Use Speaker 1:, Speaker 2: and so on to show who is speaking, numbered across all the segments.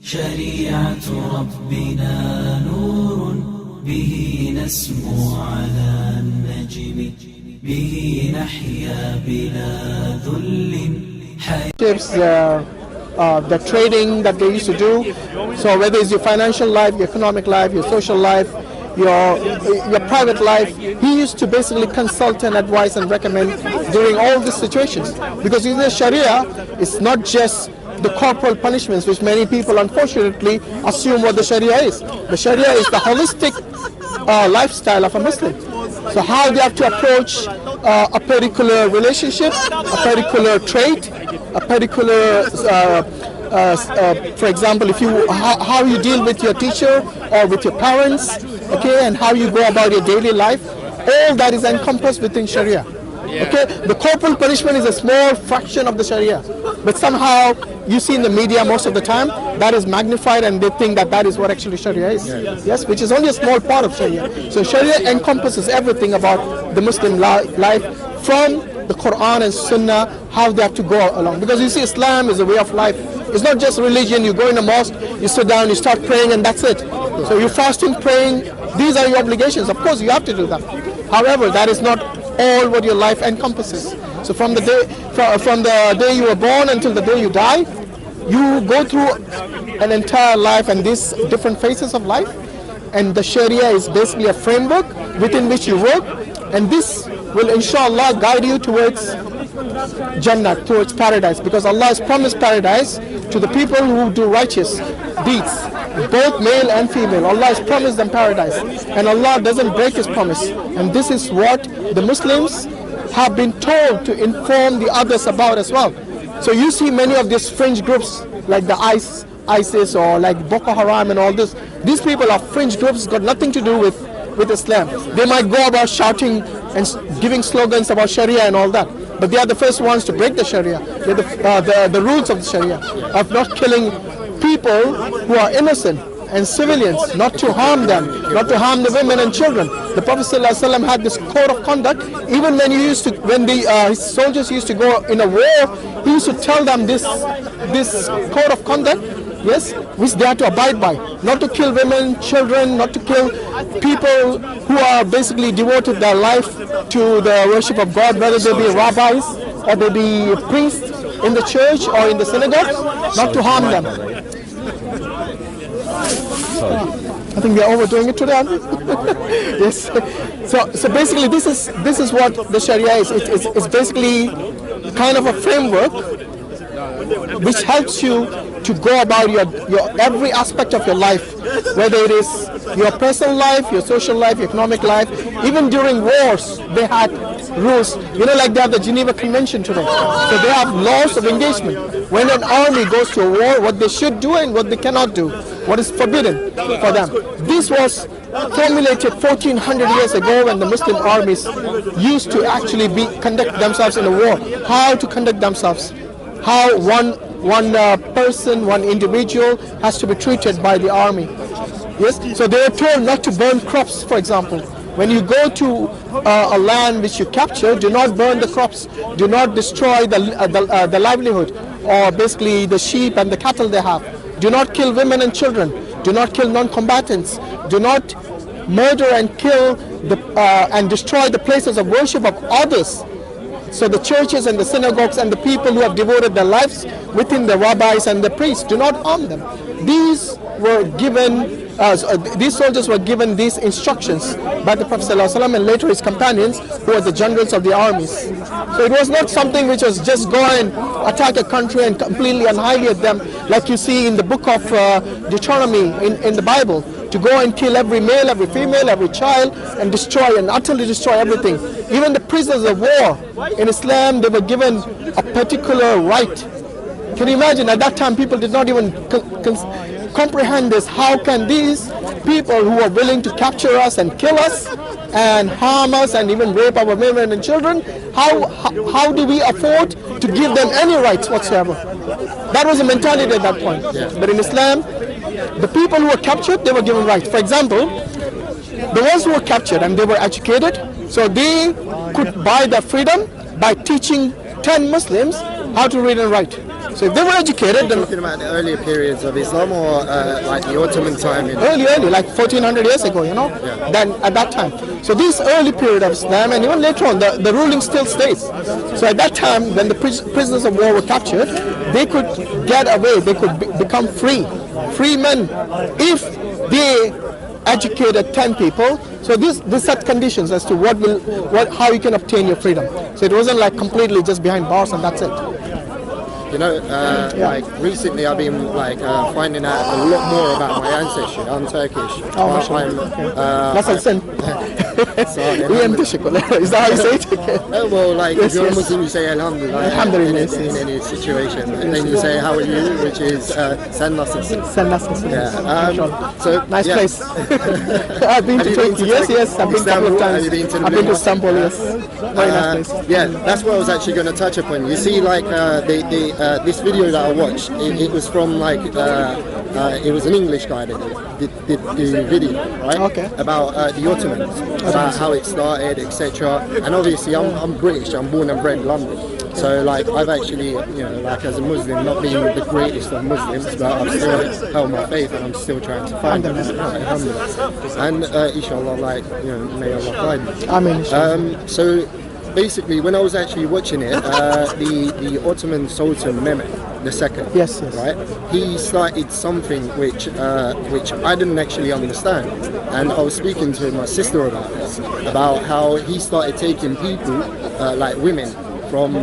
Speaker 1: شريعة ربنا نور به نسمو على النجم به نحيا بلا ذل
Speaker 2: the trading that they used to do. So whether it's your financial life, your economic life, your social life, your private life, he used to basically consult and advise and recommend during all these situations. Because in the Sharia, it's not just the corporal punishments, which many people unfortunately assume what the Sharia is. The Sharia is the holistic lifestyle of a Muslim. So how they have to approach a particular relationship, a particular trait, a particular, for example, if you how you deal with your teacher or with your parents, okay, and how you go about your daily life, all that is encompassed within Sharia. Okay, the corporal punishment is a small fraction of the Sharia, but somehow you see in the media most of the time that is magnified and they think that that is what actually Sharia is. Yes, which is only a small part of Sharia. So Sharia encompasses everything about the Muslim life from the Quran and Sunnah, how they have to go along. Because you see, Islam is a way of life. It's not just religion. You go in a mosque, you sit down, you start praying, and that's it. So you're fasting, praying. These are your obligations. Of course, you have to do that. However, that is not all what your life encompasses. So from the day you were born until the day you die, you go through an entire life and these different phases of life. And the Sharia is basically a framework within which you work, and this will inshallah guide you towards Jannah, towards paradise, because Allah has promised paradise to the people who do righteous deeds, both male and female. Allah has promised them paradise, and Allah doesn't break His promise. And this is what the Muslims have been told to inform the others about as well. So you see many of these fringe groups like the ISIS or like Boko Haram and all this. These people are fringe groups, got nothing to do with Islam. They might go about shouting and giving slogans about Sharia and all that, but they are the first ones to break the Sharia. They're the rules of the Sharia of not killing people who are innocent and civilians, not to harm them, not to harm the women and children. The Prophet ﷺ had this code of conduct. Even when his soldiers used to go in a war, he used to tell them this code of conduct, yes, which they had to abide by. Not to kill women, children, not to kill people who are basically devoted their life to the worship of God, whether they be rabbis or they be priests in the church or in the synagogue, not to harm them. I think we are overdoing it today, aren't we? Yes. So basically, this is what the Sharia is. It's basically kind of a framework which helps you to go about your every aspect of your life, whether it is your personal life, your social life, your economic life. Even during wars, they had rules. You know, like they have the Geneva Convention today. So they have laws of engagement. When an army goes to a war, what they should do and what they cannot do, what is forbidden for them. This was formulated 1400 years ago when the Muslim armies used to actually conduct themselves in a war. How to conduct themselves. How one person, one individual has to be treated by the army. Yes, so they were told not to burn crops, for example. When you go to a land which you capture, do not burn the crops. Do not destroy the livelihood, or basically the sheep and the cattle they have. Do not kill women and children. Do not kill non-combatants. Do not murder and kill and destroy the places of worship of others. So the churches and the synagogues and the people who have devoted their lives within the rabbis and the priests, do not harm them. These soldiers were given these instructions by the Prophet ﷺ and later his companions, who were the generals of the armies. So it was not something which was just go and attack a country and completely annihilate them, like you see in the book of Deuteronomy in the Bible, to go and kill every male, every female, every child, and destroy and utterly destroy everything. Even the prisoners of war in Islam, they were given a particular right. Can you imagine? At that time, people did not even comprehend this. How can these people who are willing to capture us and kill us and harm us and even rape our women and children, how do we afford to give them any rights whatsoever? That was the mentality at that point. But in Islam, the people who were captured, they were given rights. For example, the ones who were captured and they were educated, so they could buy their freedom by teaching 10 Muslims how to read and write. So if they were educated, then
Speaker 3: Talking about the earlier periods of Islam or like the Ottoman time?
Speaker 2: early, like 1400 years ago, you know, then at that time. So this early period of Islam, and even later on, the ruling still stays. So at that time, when the prisoners of war were captured, they could get away, they could become free men if they educated 10 people. So this set conditions as to how you can obtain your freedom. So it wasn't like completely just behind bars and that's it.
Speaker 3: You know, like recently I've been like finding out a lot more about my ancestry. I'm Turkish.
Speaker 2: Oh, mashallah. Nasıl sen? İyiyim, teşekkürler. Is that how you say it?
Speaker 3: Well, like
Speaker 2: Yes,
Speaker 3: if you're
Speaker 2: yes.
Speaker 3: Muslim, you say Alhamdulillah.
Speaker 2: Alhamdulillah,
Speaker 3: In any situation, and then you say how are you, which is sen nasılsın.
Speaker 2: Sen nasılsın?
Speaker 3: Yeah. So
Speaker 2: Nice
Speaker 3: yeah.
Speaker 2: place. I've been to
Speaker 3: Have you been
Speaker 2: Turkey.
Speaker 3: to
Speaker 2: Yes, I've been a couple of
Speaker 3: Istanbul?
Speaker 2: times.
Speaker 3: Have you been to
Speaker 2: I've been to
Speaker 3: Lviv?
Speaker 2: Istanbul, yes. Very nice place.
Speaker 3: Yeah, that's what I was actually going to touch upon. You see, like this video that I watched, it was from like it was an English guy that did the video, right?
Speaker 2: Okay.
Speaker 3: About the Ottomans, about how it started, etc. And obviously, I'm British. I'm born and bred in London. So like I've actually, you know, like as a Muslim, not being the greatest of Muslims, but I've still held my faith and I'm still trying to find it. And inshallah, like, you know, may Allah guide me.
Speaker 2: Amen.
Speaker 3: So basically, when I was actually watching it, the Ottoman Sultan Mehmet II,
Speaker 2: Yes.
Speaker 3: right? He started something which I didn't actually understand, and I was speaking to my sister about this, about how he started taking people like women from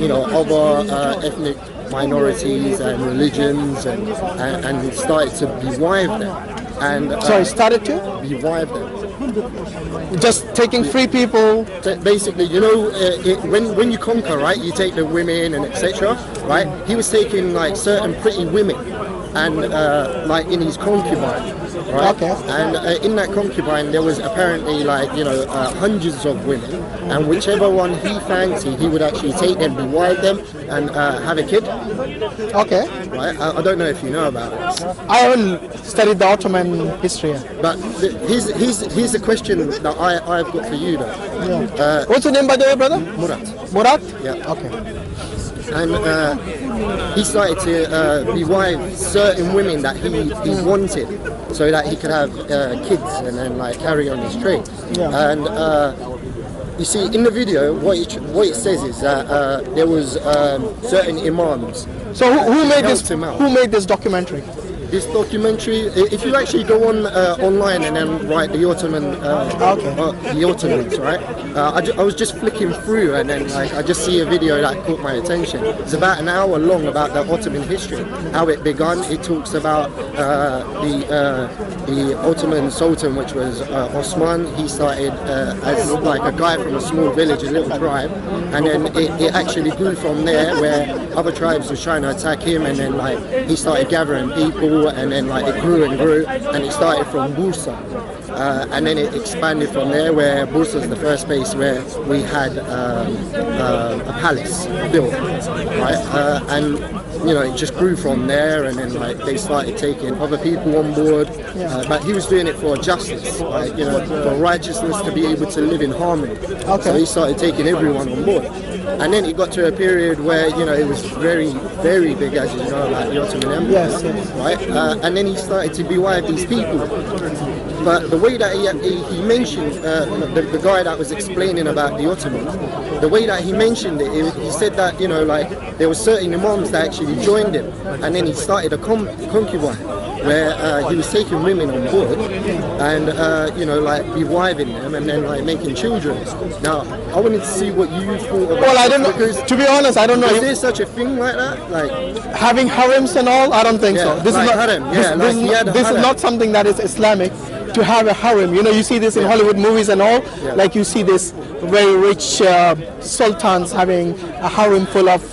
Speaker 3: you know, other ethnic minorities and religions, and started to bewive them. And
Speaker 2: Sorry, started to?
Speaker 3: bewive them.
Speaker 2: Just taking free people.
Speaker 3: Basically, you know, when you conquer, right, you take the women and etc. Right? He was taking like certain pretty women, and like in his concubine, right?
Speaker 2: Okay.
Speaker 3: And in that concubine, there was apparently like, you know, hundreds of women, and whichever one he fancied, he would actually take them, bewive them, and have a kid.
Speaker 2: Okay.
Speaker 3: Right? I don't know if you know about this.
Speaker 2: I haven't studied the Ottoman history.
Speaker 3: But here's the question that I've got for you though.
Speaker 2: What's your name, by the way, brother?
Speaker 3: Murat.
Speaker 2: Murat?
Speaker 3: Yeah.
Speaker 2: Okay.
Speaker 3: And he started to bewive certain women that he wanted, so that he could have kids and then like carry on his trade.
Speaker 2: Yeah.
Speaker 3: And you see in the video, what it says is that there was certain imams.
Speaker 2: So who made this?
Speaker 3: Helped him out.
Speaker 2: Who made this documentary?
Speaker 3: This documentary, if you actually go on online and then write the Ottoman, the Ottomans, right? I was just flicking through and then like I just see a video that caught my attention. It's about an hour long about the Ottoman history, how it began. It talks about the Ottoman Sultan, which was Osman. He started as like a guy from a small village, a little tribe, and then it actually grew from there, where other tribes were trying to attack him, and then like he started gathering people. And then like it grew and grew, and it started from Bursa, and then it expanded from there, where Bursa is the first place where we had a palace built, right? And you know, it just grew from there, and then like they started taking other people on board, but he was doing it for justice, like, you know, for righteousness, to be able to live in harmony. So he started taking everyone on board. And then it got to a period where, you know, it was very, very big, as you know, like the Ottoman Empire,
Speaker 2: Yes.
Speaker 3: right? And then he started to bewive these people. But the way that he mentioned, the guy that was explaining about the Ottomans, the way that he mentioned it, he said that, you know, like there were certain imams that actually joined him, and then he started a concubine, where he was taking women on board and, you know, like bewiving them and then like making children. Now, I wanted to see what you thought about.
Speaker 2: Well, I don't know.
Speaker 3: Because
Speaker 2: To be honest, I don't know.
Speaker 3: is there such a thing like that? Like
Speaker 2: Having harems and all, I don't think so. This
Speaker 3: like
Speaker 2: is not.
Speaker 3: harem,
Speaker 2: This,
Speaker 3: yeah,
Speaker 2: this,
Speaker 3: like he had a
Speaker 2: this is
Speaker 3: harem.
Speaker 2: not something that is Islamic. To have a harem, you know, you see this in Hollywood movies and all. Like you see this very rich sultans having a harem full of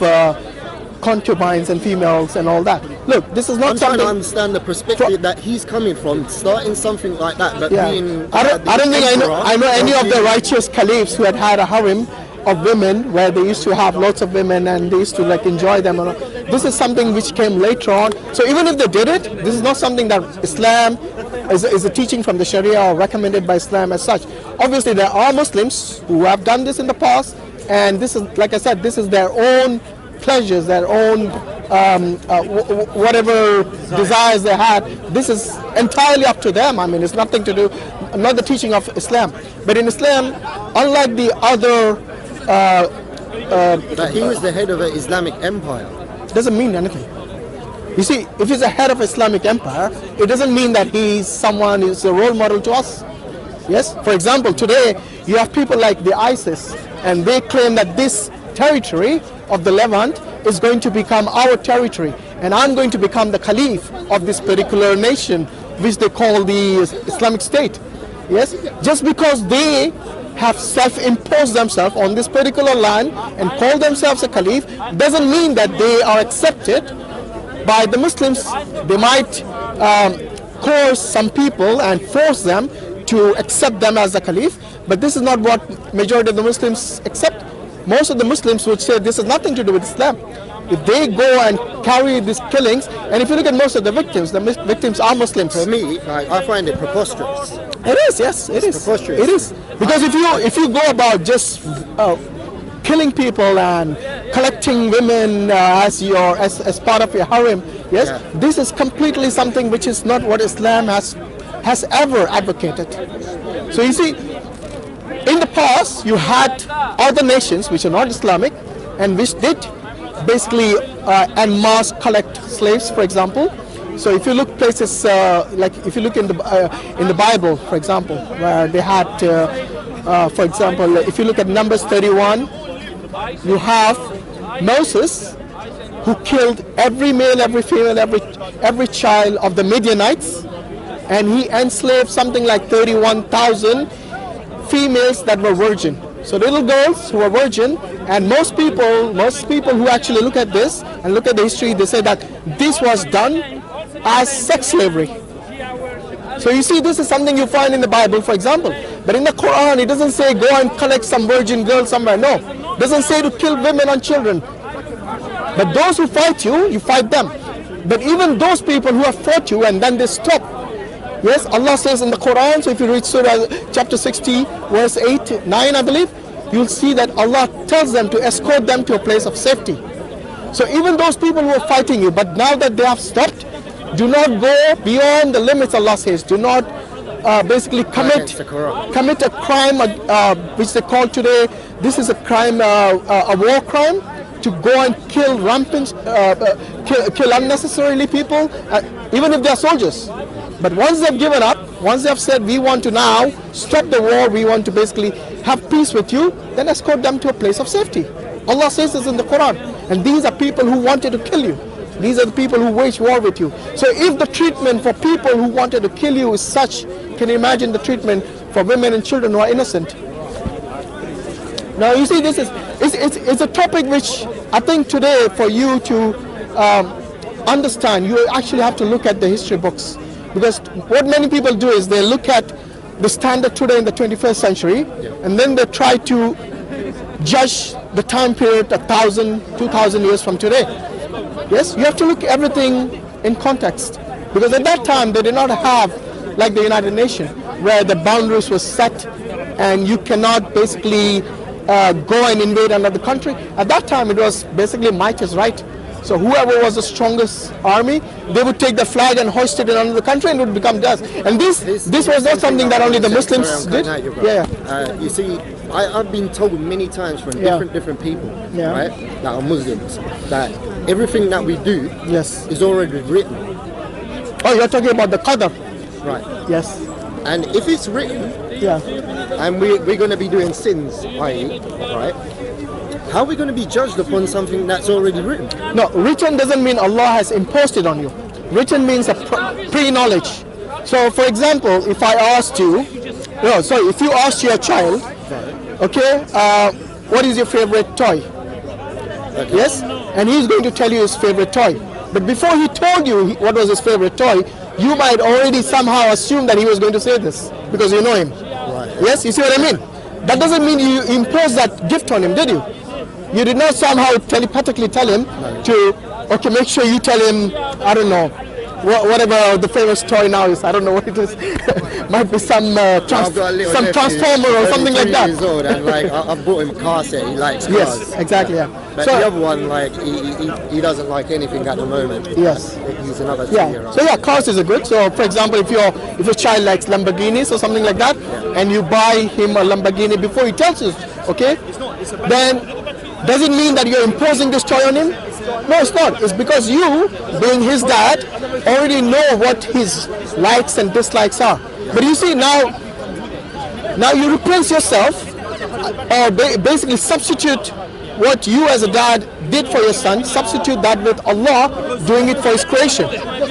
Speaker 2: concubines and females and all that. Look, this is not
Speaker 3: I'm trying
Speaker 2: something.
Speaker 3: to understand the perspective that he's coming from, starting something like that, but
Speaker 2: Yeah.
Speaker 3: being.
Speaker 2: I don't think I know any of the righteous caliphs who had a harem of women, where they used to have lots of women and they used to like enjoy them. And all. This is something which came later on. So even if they did it, this is not something that Islam is a teaching from the Sharia or recommended by Islam as such. Obviously, there are Muslims who have done this in the past, and this is, like I said, this is their own pleasures, their own whatever desires they had. This is entirely up to them. I mean, it's nothing to do, not the teaching of Islam. But in Islam, unlike the other,
Speaker 3: But he was the head of an Islamic empire.
Speaker 2: doesn't mean anything. You see, if he's a head of Islamic empire, it doesn't mean that he's someone who's a role model to us. Yes, for example, today you have people like the ISIS, and they claim that this territory of the Levant is going to become our territory, and I'm going to become the caliph of this particular nation, which they call the Islamic State. Yes, just because they have self-imposed themselves on this particular land and call themselves a caliph, doesn't mean that they are accepted by the Muslims. They might coerce some people and force them to accept them as a caliph, but this is not what majority of the Muslims accept. Most of the Muslims would say this has nothing to do with Islam. If they go and carry these killings, and if you look at most of the victims are Muslims.
Speaker 3: For me, I find it preposterous.
Speaker 2: It is, yes, it is.
Speaker 3: Preposterous.
Speaker 2: It is, because if you go about just killing people and collecting women as part of your harem, yes,
Speaker 3: Yeah.
Speaker 2: this is completely something which is not what Islam has ever advocated. So you see, in the past you had other nations which are not Islamic and which did basically en masse collect slaves, for example. So if you look places like if you look in the Bible, for example, where they had, for example, if you look at Numbers 31, you have Moses who killed every male, every female, every child of the Midianites, and he enslaved something like 31,000 females that were virgin. So little girls who were virgin, and most people who actually look at this and look at the history, they say that this was done as sex slavery. So you see, this is something you find in the Bible, for example. But in the Quran, it doesn't say go and collect some virgin girl somewhere. No, it doesn't say to kill women and children. But those who fight you, you fight them. But even those people who have fought you and then they stop. Yes, Allah says in the Quran, so if you read Surah chapter 60, verse 8, 9, I believe, you'll see that Allah tells them to escort them to a place of safety. So even those people who are fighting you, but now that they have stopped, do not go beyond the limits, Allah says. Do not basically commit a crime, which they call today, this is a crime, a war crime, to go and kill rampant, kill unnecessarily people, even if they are soldiers. But once they've given up, once they've said we want to now stop the war, we want to basically have peace with you, then escort them to a place of safety. Allah says this in the Quran. And these are people who wanted to kill you. These are the people who wage war with you. So if the treatment for people who wanted to kill you is such, can you imagine the treatment for women and children who are innocent? Now you see, this is it's a topic which I think today for you to understand, you actually have to look at the history books. Because what many people do is they look at the standard today in the 21st century, and then they try to judge the time period 1,000, 2,000 years from today. Yes, you have to look at everything in context. Because at that time they did not have, like the United Nations, where the boundaries were set and you cannot basically go and invade another country. At that time it was basically might is right. So whoever was the strongest army, they would take the flag and hoist it in another country and it would become theirs. And this was not something that only the Muslims did.
Speaker 3: You see, I've been told many times from different people, right, that are Muslims, that everything that we do is already written.
Speaker 2: Oh, you're talking about the Qadr?
Speaker 3: Right.
Speaker 2: Yes.
Speaker 3: And if it's written, and we're going to be doing sins, i.e., right, how are we going to be judged upon something that's already written?
Speaker 2: No, written doesn't mean Allah has imposed it on you. Written means a pre-knowledge. So, for example, if I asked you, if you asked your child, okay, what is your favorite toy? Okay. Yes? And he's going to tell you his favorite toy. But before he told you what was his favorite toy, you might already somehow assume that he was going to say this, because you know him. Right. Yes, you see what I mean? That doesn't mean you imposed that gift on him, did you? You did not somehow telepathically tell him to, okay, make sure you tell him, I don't know, whatever the famous toy now is. I don't know what it is. Might be some
Speaker 3: I've got a little
Speaker 2: some
Speaker 3: nephew,
Speaker 2: transformer or something like
Speaker 3: 33
Speaker 2: that.
Speaker 3: years old, and like I bought him a car set. He likes cars.
Speaker 2: Yes, exactly. Yeah.
Speaker 3: But
Speaker 2: So
Speaker 3: the other one, like he doesn't like anything at the moment.
Speaker 2: yes.
Speaker 3: He's another
Speaker 2: Yeah.
Speaker 3: 2-year-old.
Speaker 2: So yeah, cars is a good. So for example, if your child likes Lamborghinis or something like that, and you buy him a Lamborghini before he tells you, okay, then does it mean that you're imposing this toy on him? No, it's not. It's because you, being his dad, already know what his likes and dislikes are. But you see now you replace yourself, or basically substitute what you as a dad did for your son, substitute that with Allah doing it for his creation.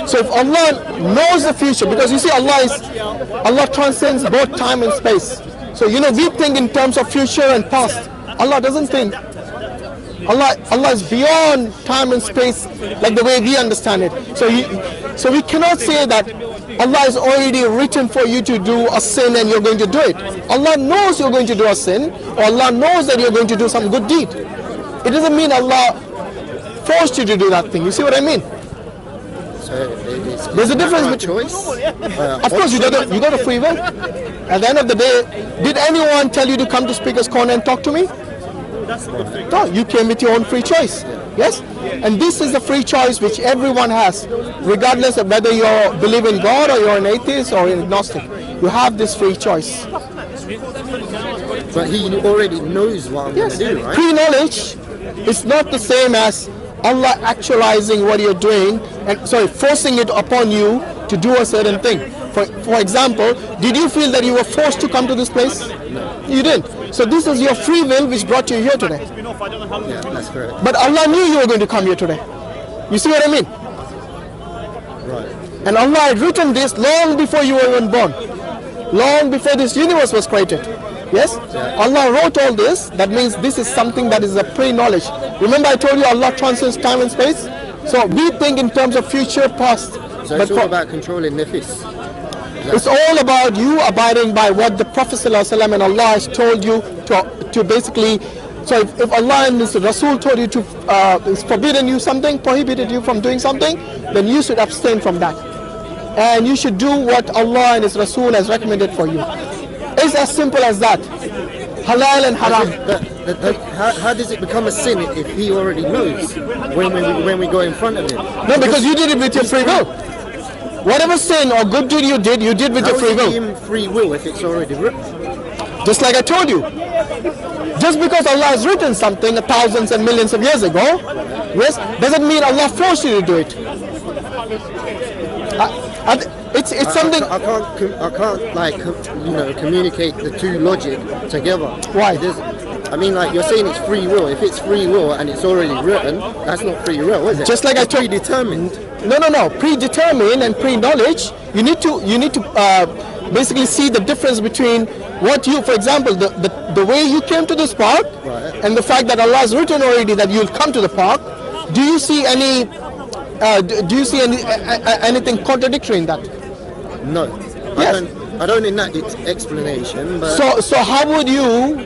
Speaker 2: So if Allah knows the future, because you see Allah transcends both time and space. So you know, we think in terms of future and past. Allah doesn't think. Allah is beyond time and space like the way we understand it. So we cannot say that Allah is already written for you to do a sin and you're going to do it. Allah knows you're going to do a sin, or Allah knows that you're going to do some good deed. It doesn't mean Allah forced you to do that thing. You see what I mean?
Speaker 3: So
Speaker 2: There's a difference
Speaker 3: between
Speaker 2: between.
Speaker 3: choice.
Speaker 2: Of course, you got a free will. At the end of the day, did anyone tell you to come to Speaker's Corner and talk to me? No, you came with your own free choice. Yes? And this is the free choice which everyone has, regardless of whether you believe in God or you're an atheist or an agnostic. You have this free choice.
Speaker 3: But he already knows what I'm going to do, right?
Speaker 2: Pre-knowledge is not the same as Allah actualizing what you're doing and forcing it upon you to do a certain thing. For example, did you feel that you were forced to come to this place? No. You didn't. So this is your free will which brought you here today.
Speaker 3: Yeah, that's correct.
Speaker 2: But Allah knew you were going to come here today. You see what I mean?
Speaker 3: Right.
Speaker 2: And Allah had written this long before you were even born. Long before this universe was created. Yes? Allah wrote all this. That means this is something that is a pre-knowledge. Remember I told you Allah transcends time and space? So we think in terms of future, past.
Speaker 3: So it's all about controlling nafis.
Speaker 2: It's all about you abiding by what the Prophet ﷺ and Allah has told you to basically. So if Allah and His Rasul told you to, is forbidden you something, prohibited you from doing something, then you should abstain from that. And you should do what Allah and His Rasul has recommended for you. It's as simple as that. Halal and haram.
Speaker 3: How does it become a sin if he already knows when we go in front of him?
Speaker 2: No, because you did it with your free will. Whatever sin or good deed you did with your free will.
Speaker 3: How is it in free will if it's already written?
Speaker 2: Just like I told you. Just because Allah has written something thousands and millions of years ago, yes, doesn't mean Allah forced you to do it. It's something.
Speaker 3: I can't like communicate the two logic together.
Speaker 2: Why?
Speaker 3: I mean, like you're saying it's free will. If it's free will and it's already written, that's not free will, is it?
Speaker 2: Just like
Speaker 3: it's
Speaker 2: I told
Speaker 3: predetermined.
Speaker 2: No. Predetermined and pre-knowledge. You need to basically see the difference between what you, for example, the way you came to this park,
Speaker 3: right,
Speaker 2: and the fact that Allah has written already that you'll come to the park. Do you see any? Anything contradictory in that?
Speaker 3: No.
Speaker 2: Yes.
Speaker 3: I don't in that explanation. But
Speaker 2: So how would you,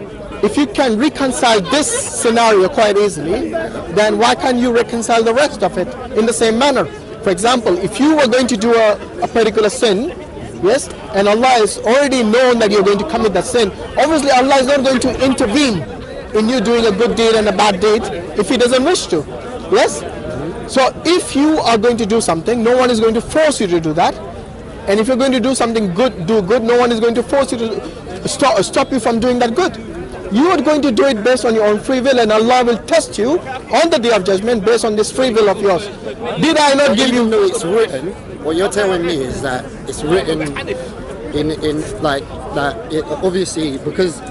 Speaker 2: if you can reconcile this scenario quite easily, then why can't you reconcile the rest of it in the same manner? For example, if you were going to do a particular sin, yes, and Allah has already known that you're going to commit that sin, obviously Allah is not going to intervene in you doing a good deed and a bad deed if He doesn't wish to. Yes? So if you are going to do something, no one is going to force you to do that. And if you're going to do something good, do good, no one is going to force you to stop you from doing that good. You are going to do it based on your own free will, and Allah will test you on the day of judgment based on this free will of yours. Did I not give you?
Speaker 3: Even though it's written, what you're telling me is that it's written in like that. Obviously, because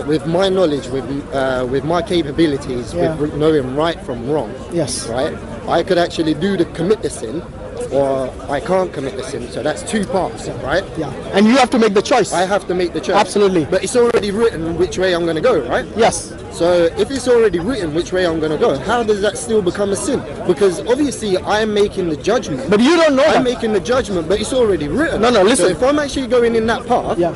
Speaker 3: with my knowledge, with my capabilities, with knowing right from wrong,
Speaker 2: Yes.
Speaker 3: right, I could actually commit the sin, or I can't commit the sin. So that's two parts, right?
Speaker 2: Yeah. And you have to make the choice.
Speaker 3: I have to make the choice.
Speaker 2: Absolutely.
Speaker 3: But it's already written which way I'm going to go, right?
Speaker 2: Yes.
Speaker 3: So if it's already written which way I'm going to go, how does that still become a sin? Because obviously I'm making the judgment.
Speaker 2: But you don't know
Speaker 3: I'm
Speaker 2: that.
Speaker 3: making the judgment, but it's already written.
Speaker 2: No, listen.
Speaker 3: So if I'm actually going in that path,
Speaker 2: Yeah.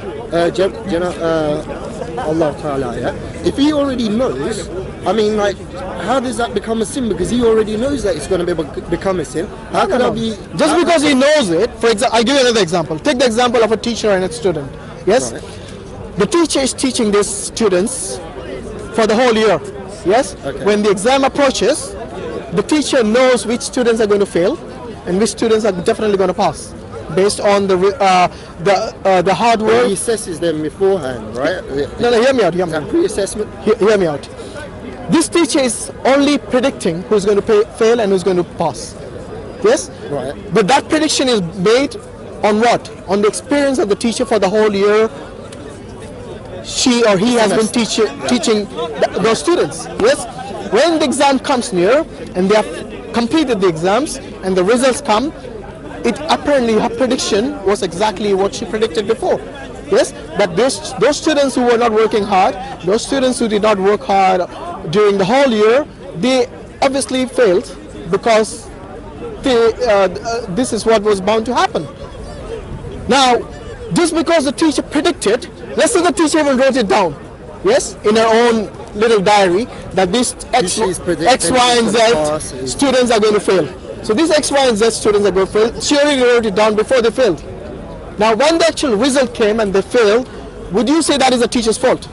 Speaker 3: Allah Ta'ala, yeah, if He already knows I mean, like, how does that become a sin? Because he already knows that it's going to become a sin. How can I be...
Speaker 2: Just because he knows it, for example, I'll give you another example. Take the example of a teacher and a student. Yes?
Speaker 3: Right.
Speaker 2: The teacher is teaching these students for the whole year. Yes?
Speaker 3: Okay.
Speaker 2: When the exam approaches, the teacher knows which students are going to fail and which students are definitely going to pass, based on the hard
Speaker 3: He
Speaker 2: work.
Speaker 3: assesses them beforehand, right?
Speaker 2: No, hear me out. Hear me out.
Speaker 3: Pre-assessment?
Speaker 2: Hear me out. This teacher is only predicting who's going to fail and who's going to pass. Yes?
Speaker 3: Right.
Speaker 2: But that prediction is made on what? On the experience of the teacher for the whole year. She or he has been teaching those students. Yes? When the exam comes near and they have completed the exams and the results come, it apparently her prediction was exactly what she predicted before. Yes? That those students who were not working hard, those students who did not work hard during the whole year, they obviously failed because this is what was bound to happen. Now, just because the teacher predicted, let's say the teacher even wrote it down, yes, in her own little diary, that these X, Y, and Z students are going to fail. So these X, Y, and Z students are going to fail. She already wrote it down before they failed. Now, when the actual result came and they failed, would you say that is the teacher's fault?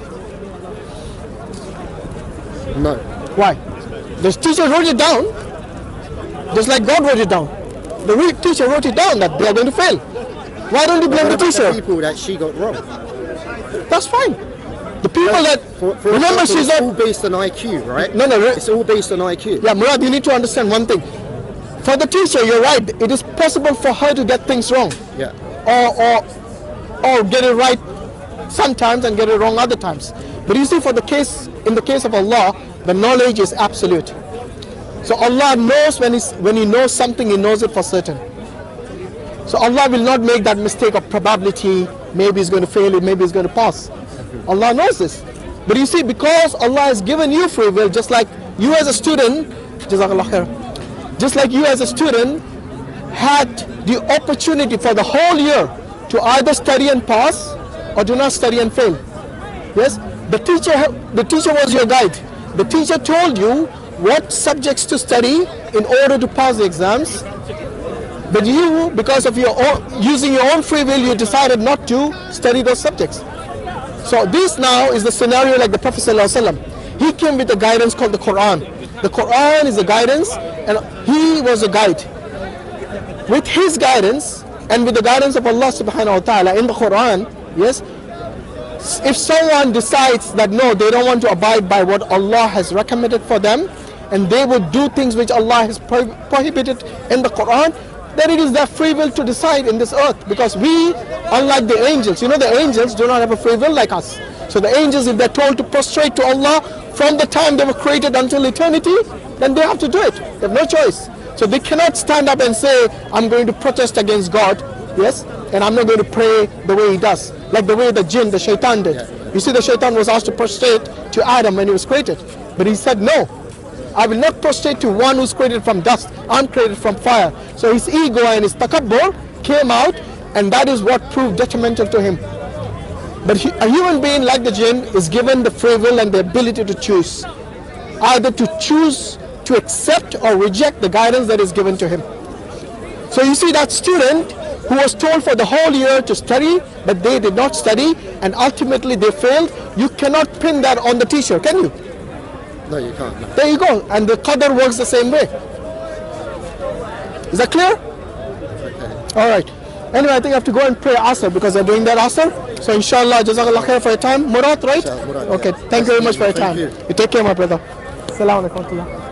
Speaker 3: No.
Speaker 2: Why? The teacher wrote it down, just like God wrote it down. The teacher wrote it down that they are going to fail. Why don't you blame the teacher?
Speaker 3: The people that she got wrong.
Speaker 2: That's fine. The people that remember, she's
Speaker 3: it's
Speaker 2: not
Speaker 3: all based on IQ, right?
Speaker 2: No,
Speaker 3: It's all based on IQ.
Speaker 2: Yeah, Murad, you need to understand one thing. For the teacher, you're right. It is possible for her to get things wrong,
Speaker 3: Yeah.
Speaker 2: or get it right sometimes and get it wrong other times. But you see, in the case of Allah, the knowledge is absolute. So Allah knows when He knows something, He knows it for certain. So Allah will not make that mistake of probability. Maybe He's going to fail, maybe He's going to pass. Allah knows this. But you see, because Allah has given you free will, just like you as a student, Jazakallah khair, just like you as a student had the opportunity for the whole year to either study and pass or do not study and fail. Yes? The teacher was your guide. The teacher told you what subjects to study in order to pass the exams. But you, because of using your own free will, you decided not to study those subjects. So this now is the scenario like the Prophet ﷺ. He came with a guidance called the Quran. The Quran is a guidance, and he was a guide. With his guidance and with the guidance of Allah subhanahu wa ta'ala in the Quran, yes, if someone decides that no, they don't want to abide by what Allah has recommended for them, and they would do things which Allah has prohibited in the Quran, then it is their free will to decide in this earth. Because we, unlike the angels, you know, the angels do not have a free will like us. So the angels, if they're told to prostrate to Allah from the time they were created until eternity, then they have to do it. They have no choice. So they cannot stand up and say, I'm going to protest against God, yes, and I'm not going to pray the way he does, like the way the jinn, the shaitan did. You see, the shaitan was asked to prostrate to Adam when he was created, but he said, no, I will not prostrate to one who's created from dust. I'm created from fire. So his ego and his takabbur came out, and that is what proved detrimental to him. But a human being like the jinn is given the free will and the ability to choose, either to choose to accept or reject the guidance that is given to him. So you see, that student who was told for the whole year to study, but they did not study, and ultimately they failed, you cannot pin that on the teacher, can you?
Speaker 3: No, you can't. No.
Speaker 2: There you go. And the qadr works the same way. Is that clear?
Speaker 3: Okay.
Speaker 2: All right. Anyway, I think I have to go and pray Asr because they're doing that Asr. So inshallah, Jazakallah khair for your time. Murad, right?
Speaker 3: Murad,
Speaker 2: okay.
Speaker 3: yeah.
Speaker 2: Thank you very much for your
Speaker 3: Thank
Speaker 2: time.
Speaker 3: you.
Speaker 2: You take care, my brother. Assalamu alaikum.